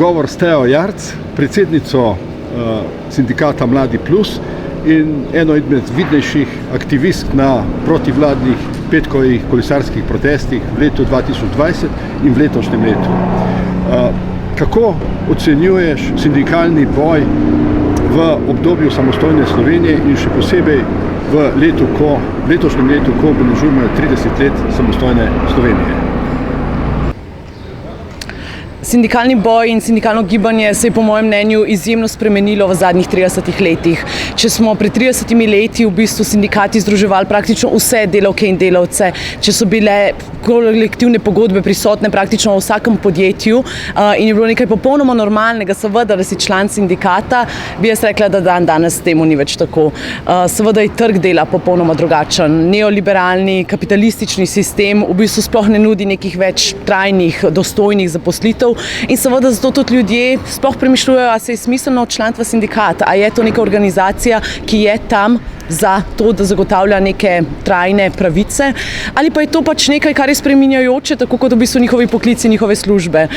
pogovor s Tejo Jarc, predsednico sindikata Mladi Plus in eno izmed vidnejših aktivistk na protivladnih petkovih kolesarskih protestih v letu 2020 in v letošnjem letu. Kako ocenjuješ sindikalni boj v obdobju samostojne Slovenije in še posebej v letošnjem letu, ko obeležujemo 30 let samostojne Slovenije? Sindikalni boj in sindikalno gibanje se je po mojem mnenju izjemno spremenilo v zadnjih 30 letih. Če smo pred 30 leti v bistvu sindikati združevali praktično vse delavke in delavce, če so bile kolektivne pogodbe prisotne praktično v vsakem podjetju in je bilo nekaj popolnoma normalnega, seveda, da si član sindikata, bi jaz rekla, da danes temu ni več tako. Seveda je trg dela popolnoma drugačen. Neoliberalni, kapitalistični sistem v bistvu sploh ne nudi nekih več trajnih, dostojnih zaposlitev. In seveda zato tudi ljudje sploh premišljujejo, a se je smiselno članstvo v sindikat, a je to neka organizacija, ki je tam za to, da zagotavlja neke trajne pravice, ali pa je to pač nekaj, kar je spreminjajoče, tako kot v bistvu njihovi poklici, njihove službe.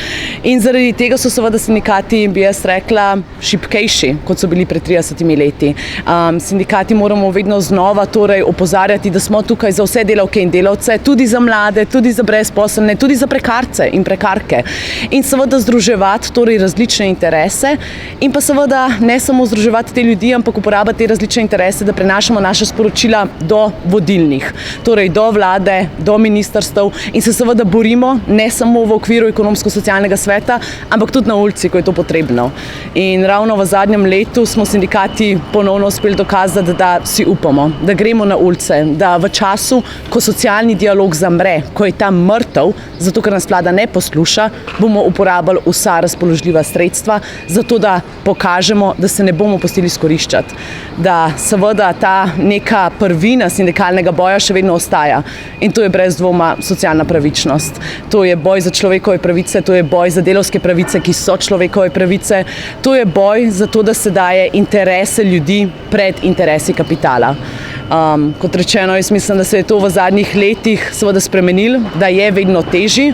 In zaradi tega so seveda sindikati, bi jaz rekla, šibkejši, kot so bili pred 30 leti. Sindikati moramo vedno znova torej opozarjati, da smo tukaj za vse delavke in delavce, tudi za mlade, tudi za brezposelne, tudi za prekarce in prekarke. In seveda združevati torej različne interese in pa seveda ne samo združevati te ljudi, ampak uporabiti te različne interese, da prenašamo naše sporočila do vodilnih, torej do vlade, do ministrstev in se seveda borimo ne samo v okviru ekonomsko-socialnega sveta, ampak tudi na ulici, ko je to potrebno. In ravno v zadnjem letu smo sindikati ponovno uspeli dokazati, da si upamo, da gremo na ulice, da v času, ko socialni dialog zamre, ko je tam mrtev, zato ker nas vlada ne posluša, bomo uporabili vsa razpoložljiva sredstva, zato da pokažemo, da se ne bomo pustili izkoriščati. Da seveda ta neka prvina sindikalnega boja še vedno ostaja in to je brez dvoma socialna pravičnost. To je boj za človekove pravice, to je boj za delavske pravice, ki so človekove pravice, to je boj za to, da se daje interese ljudi pred interesi kapitala. Kot rečeno, jaz mislim, da se je to v zadnjih letih seveda spremenilo, da je vedno težji.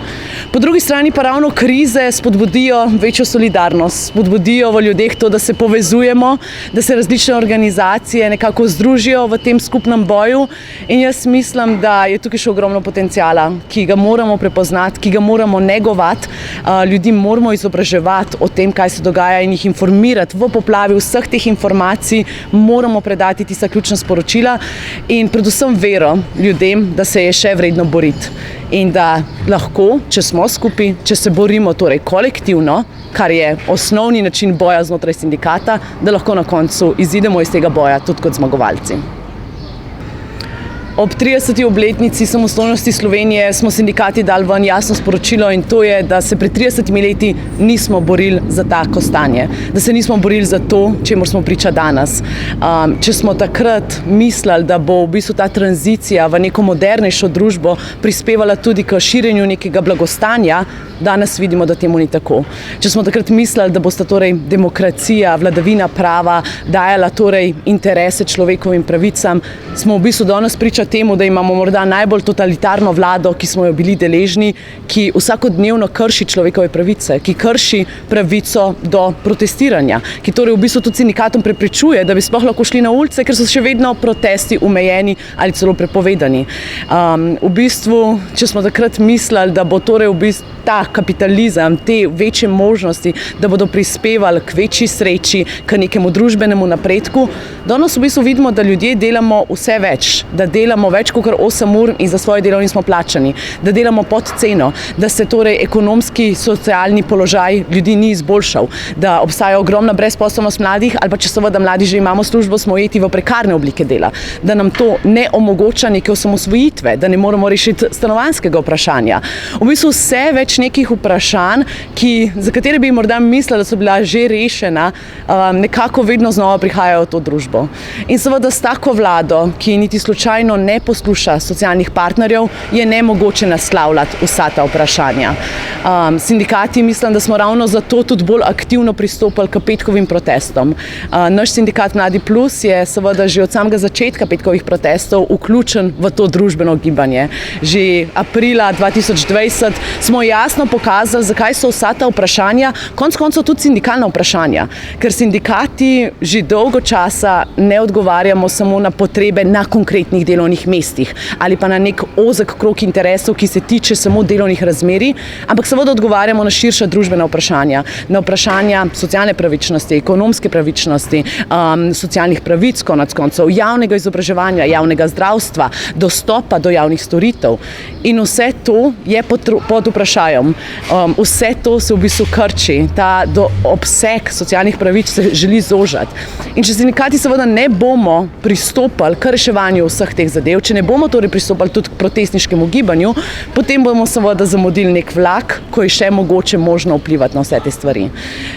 Po drugi strani pa ravno krize spodbudijo večjo solidarnost, spodbudijo v ljudeh to, da se povezujemo, da se različne organizacije nekako združijo v tem skupnem boju in jaz mislim, da je tukaj še ogromno potenciala, ki ga moramo prepoznati, ki ga moramo negovati, ljudi moramo izobraževati o tem, kaj se dogaja in jih informirati v poplavi vseh teh informacij, moramo predati tista ključna sporočila in predvsem vero ljudem, da se je še vredno boriti in da lahko, če smo skupaj, če se borimo torej kolektivno, kar je osnovni način boja znotraj sindikata, da lahko na koncu izidemo iz tega boja tudi kot zmagovalci. Ob 30. obletnici samostojnosti Slovenije smo sindikati dali ven jasno sporočilo in to je, da se pred 30 leti nismo borili za tako stanje, da se nismo borili za to, čemur smo priča danes. Če smo takrat mislili, da bo v bistvu ta tranzicija v neko modernejšo družbo prispevala tudi k širjenju nekega blagostanja, danes vidimo, da temu ni tako. Če smo takrat mislili, da bosta torej demokracija, vladavina prava dajala torej interese človekovim pravicam, smo v bistvu danes priča temu, da imamo morda najbolj totalitarno vlado, ki smo jo bili deležni, ki vsakodnevno krši človekove pravice, ki krši pravico do protestiranja, ki torej v bistvu tudi sindikatom preprečuje, da bi sploh lahko šli na ulice, ker so še vedno protesti omejeni ali celo prepovedani. V bistvu, če smo takrat mislili, da bo torej v bistvu ta kapitalizem, te večje možnosti, da bodo prispevali k večji sreči, k nekemu družbenemu napredku, danes v bistvu vidimo, da ljudje delamo vse več, da delamo več kot 8 ur in za svoje delo nismo plačani, da delamo pod ceno, da se torej ekonomski, socialni položaj ljudi ni izboljšal, da obstaja ogromna brezposelnost mladih ali pa če seveda mladi že imamo službo, smo ujeti v prekarne oblike dela, da nam to ne omogoča neke osamosvojitve, da ne moremo rešiti stanovanjskega vprašanja. V bistvu vse več nekih vprašanj, za katere bi morda mislila, da so bila že rešena, nekako vedno znova prihajajo v to družbo. In seveda s tako vlado, ki niti slučajno ne posluša socialnih partnerjev, je nemogoče naslavljati vsa ta vprašanja. Sindikati mislim, da smo ravno zato tudi bolj aktivno pristopili k petkovim protestom. Naš sindikat Mladi Plus je seveda že od samega začetka petkovih protestov vključen v to družbeno gibanje. Že aprila 2020 smo jasno pokazali, zakaj so vsa ta vprašanja, konec koncev tudi sindikalna vprašanja, ker sindikati že dolgo časa ne odgovarjamo samo na potrebe na konkretnih delovnih mestih ali pa na nek ozek krog interesov, ki se tiče samo delovnih razmerij, ampak seveda odgovarjamo na širša družbena vprašanja, na vprašanja socialne pravičnosti, ekonomske pravičnosti, socialnih pravic, konec koncev, javnega izobraževanja, javnega zdravstva, dostopa do javnih storitev. In vse to je pod vprašanjem. Vse to se v bistvu krči, ta obseg socialnih pravic se želi zožati. In če sindikati seveda ne bomo pristopali k reševanju vseh teh zadev, če ne bomo torej pristopali tudi k protestniškemu gibanju, potem bomo seveda zamudili nek vlak, ko je še mogoče možno vplivati na vse te stvari.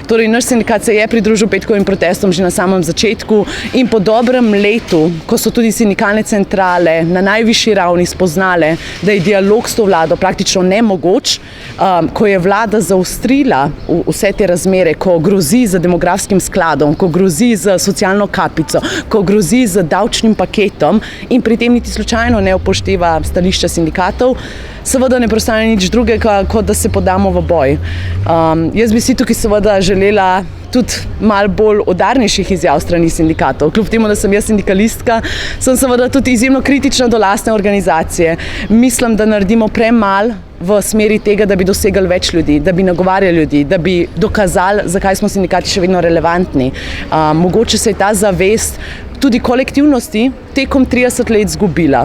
Torej, naš sindikat se je pridružil petkovim protestom že na samem začetku in po dobrem letu, ko so tudi sindikalne centrale na najvišji ravni spoznale, da je dialog s to vlado praktično nemogoč, ko je vlada zaostrila vse te razmere, ko grozi z demografskim skladom, ko grozi z socialno kapico, ko grozi z davčnim paketom in pri tem niti slučajno ne upošteva stališča sindikatov, seveda ne preostane nič drugega, kot da se podamo v boj. Jaz bi si tukaj seveda želela tudi malo bolj udarnejših izjav strani sindikatov. Kljub temu, da sem jaz sindikalistka, sem seveda tudi izjemno kritična do lastne organizacije. Mislim, da naredimo premalo v smeri tega, da bi dosegali več ljudi, da bi nagovarjali ljudi, da bi dokazali, zakaj smo sindikati še vedno relevantni. Mogoče se je ta zavest tudi kolektivnosti tekom 30 let zgubila.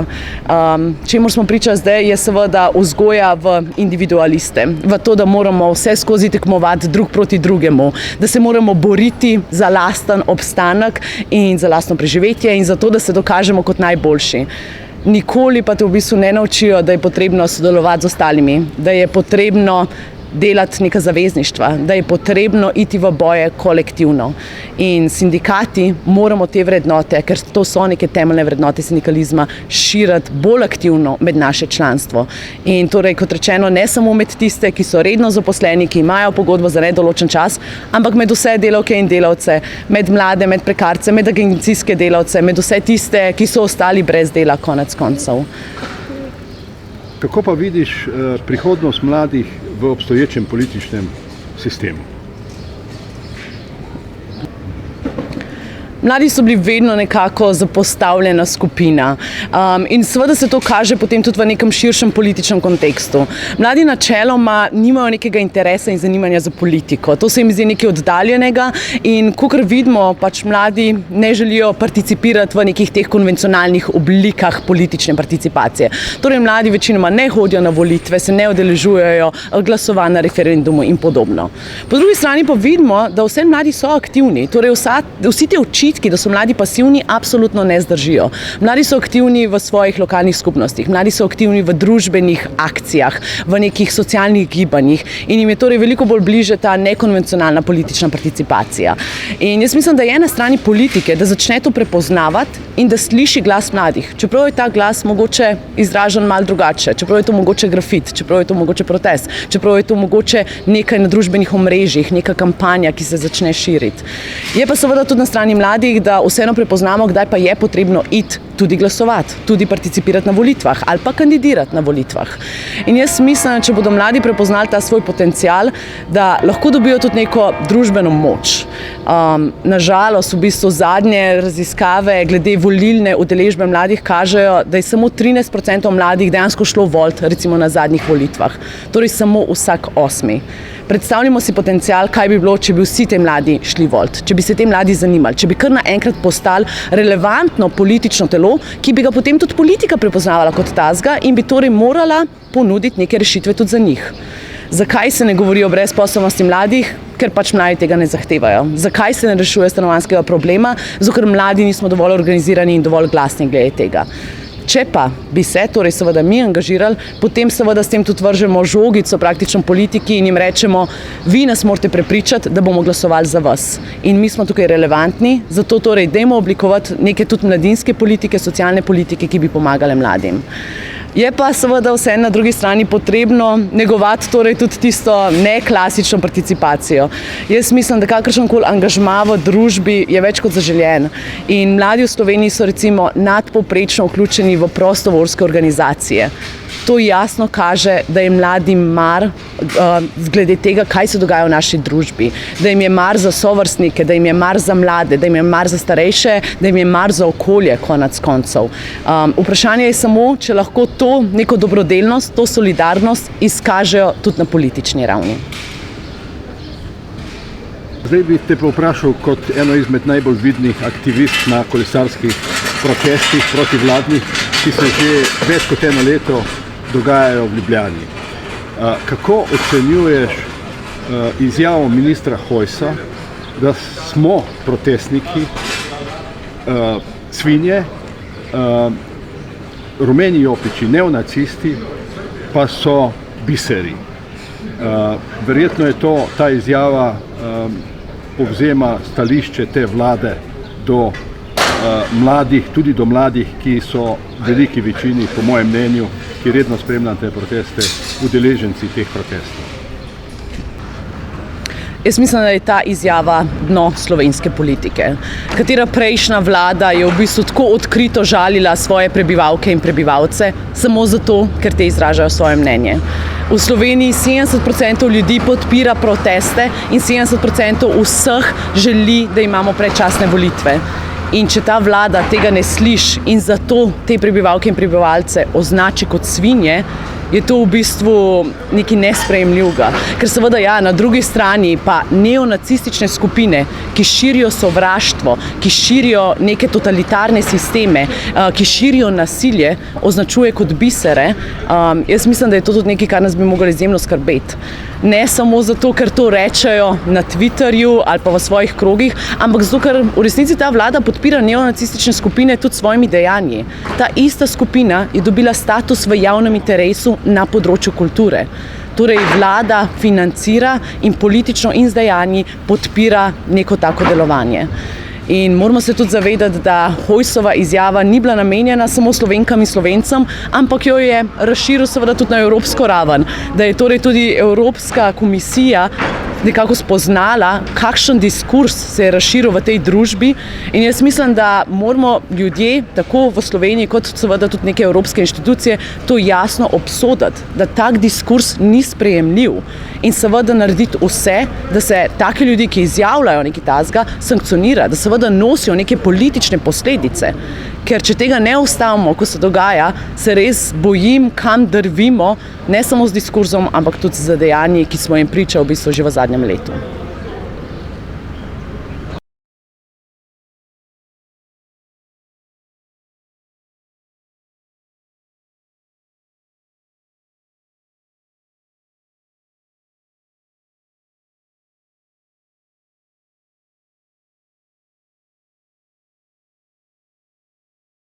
Čemur smo priča zdaj, je seveda vzgoja v individualiste, v to, da moramo vse skozi tekmovati drug proti drugemu, da se moramo boriti za lasten obstanek in za lastno preživetje in za to, da se dokažemo kot najboljši. Nikoli pa te v bistvu ne naučijo, da je potrebno sodelovati z ostalimi, da je potrebno delati neka zavezništva, da je potrebno iti v boje kolektivno. In sindikati moramo te vrednote, ker to so neke temeljne vrednote sindikalizma, širiti bolj aktivno med naše članstvo. In torej, kot rečeno, ne samo med tiste, ki so redno zaposleni, ki imajo pogodbo za nedoločen čas, ampak med vse delavke in delavce, med mlade, med prekarce, med agencijske delavce, med vse tiste, ki so ostali brez dela konec koncev. Kako pa vidiš prihodnost mladih v obstoječem političnem sistemu? Mladi so bili vedno nekako zapostavljena skupina in seveda se to kaže potem tudi v nekem širšem političnem kontekstu. Mladi načeloma nimajo nekega interesa in zanimanja za politiko. To se jim zdi nekaj oddaljenega in kakor vidimo, pač mladi ne želijo participirati v nekih teh konvencionalnih oblikah politične participacije. Torej mladi večinoma ne hodijo na volitve, se ne udeležujejo glasovanj na referendumu in podobno. Po drugi strani pa vidimo, da vse mladi so aktivni. Torej vsi te očitki, da so mladi pasivni, absolutno ne zdržijo. Mladi so aktivni v svojih lokalnih skupnostih, mladi so aktivni v družbenih akcijah, v nekih socialnih gibanjih in jim je torej veliko bolj bliže ta nekonvencionalna politična participacija. In jaz mislim, da je na strani politike, da začne to prepoznavati in da sliši glas mladih. Čeprav je ta glas mogoče izražen malo drugače, čeprav je to mogoče grafit, čeprav je to mogoče protest, čeprav je to mogoče nekaj na družbenih omrežjih, neka kampanja, ki se začne širiti. Je pa seveda tudi na strani mladih, da vseeno prepoznamo, kdaj pa je potrebno iti tudi glasovati, tudi participirati na volitvah ali pa kandidirati na volitvah. In jaz mislim, če bodo mladi prepoznali ta svoj potencial, da lahko dobijo tudi neko družbeno moč. Nažalost, v bistvu zadnje raziskave glede volilne udeležbe mladih kažejo, da je samo 13% mladih dejansko šlo volit, recimo na zadnjih volitvah. Torej samo vsak 8. Predstavljamo si potencial, kaj bi bilo, če bi vsi te mladi šli volit, če bi se te mladi zanimali, če bi kar naenkrat postali relevantno politično telo, ki bi ga potem tudi politika prepoznavala kot tazga in bi torej morala ponuditi neke rešitve tudi za njih. Zakaj se ne govori o brezposelnosti mladih? Ker pač mladi tega ne zahtevajo. Zakaj se ne rešuje stanovanjskega problema? Zato, ker mladi nismo dovolj organizirani in dovolj glasni glede tega. Če pa bi se torej seveda mi angažirali, potem seveda s tem tudi vržemo žogico praktično politiki in jim rečemo, vi nas morate prepričati, da bomo glasovali za vas. In mi smo tukaj relevantni, zato torej dajmo oblikovati neke tudi mladinske politike, socialne politike, ki bi pomagale mladim. Je pa seveda vse na drugi strani potrebno negovati torej tudi tisto neklasično participacijo. Jaz mislim, da kakršenkoli angažma v družbi je več kot zaželjen. In mladi v Sloveniji so recimo nadpovprečno vključeni v prostovoljske organizacije. To jasno kaže, da je mladim mar glede tega, kaj se dogaja v naši družbi, da jim je mar za sovrstnike, da jim je mar za mlade, da jim je mar za starejše, da jim je mar za okolje, konec koncev. Vprašanje je samo, če lahko to neko dobrodelnost, to solidarnost izkažejo tudi na politični ravni. Zdaj bi te pa vprašal kot eno izmed najbolj vidnih aktivist na kolesarskih protestih protivladnih, ki se že več kot eno leto dogajajo v Ljubljani. Kako ocenjuješ izjavo ministra Hojsa, da smo protestniki svinje, rumeni jopiči, neonacisti pa so biseri? Verjetno je ta izjava povzema stališče te vlade do mladih, tudi do mladih, ki so v veliki večini, po mojem mnenju, ki redno spremljam te proteste, udeleženci teh protestov. Jaz mislim, da je ta izjava dno slovenske politike. Katera prejšnja vlada je v bistvu tako odkrito žalila svoje prebivalke in prebivalce, samo zato, ker te izražajo svoje mnenje. V Sloveniji 70% ljudi podpira proteste in 70% vseh želi, da imamo predčasne volitve. In če ta vlada tega ne sliši in zato te prebivalke in prebivalce označi kot svinje, je to v bistvu nekaj nesprejemljivega. Ker seveda na drugi strani pa neonacistične skupine, ki širijo sovraštvo, ki širijo neke totalitarne sisteme, ki širijo nasilje, označuje kot bisere. Jaz mislim, da je to tudi nekaj, kar nas bi moralo izjemno skrbeti. Ne samo zato, ker to rečejo na Twitterju ali pa v svojih krogih, ampak zato, ker v resnici ta vlada podpira neonacistične skupine tudi s svojimi dejanji. Ta ista skupina je dobila status v javnem interesu na področju kulture. Torej vlada financira in politično in z dejanji podpira neko tako delovanje. In moramo se tudi zavedati, da Hojsova izjava ni bila namenjena samo Slovenkam in Slovencem, ampak jo je razširil seveda tudi na evropsko raven, da je torej tudi Evropska komisija nekako spoznala, kakšen diskurs se je razširil v tej družbi. In jaz mislim, da moramo ljudje, tako v Sloveniji kot seveda tudi neke evropske inštitucije, to jasno obsoditi, da tak diskurs ni sprejemljiv. In seveda narediti vse, da se taki ljudi, ki izjavljajo nekaj takega, sankcionira, da seveda nosijo neke politične posledice. Ker če tega ne ustavimo, ko se dogaja, se res bojim, kam drvimo, ne samo z diskurzom, ampak tudi z dejanji, ki smo jim priča v bistvu že v zadnjem letu.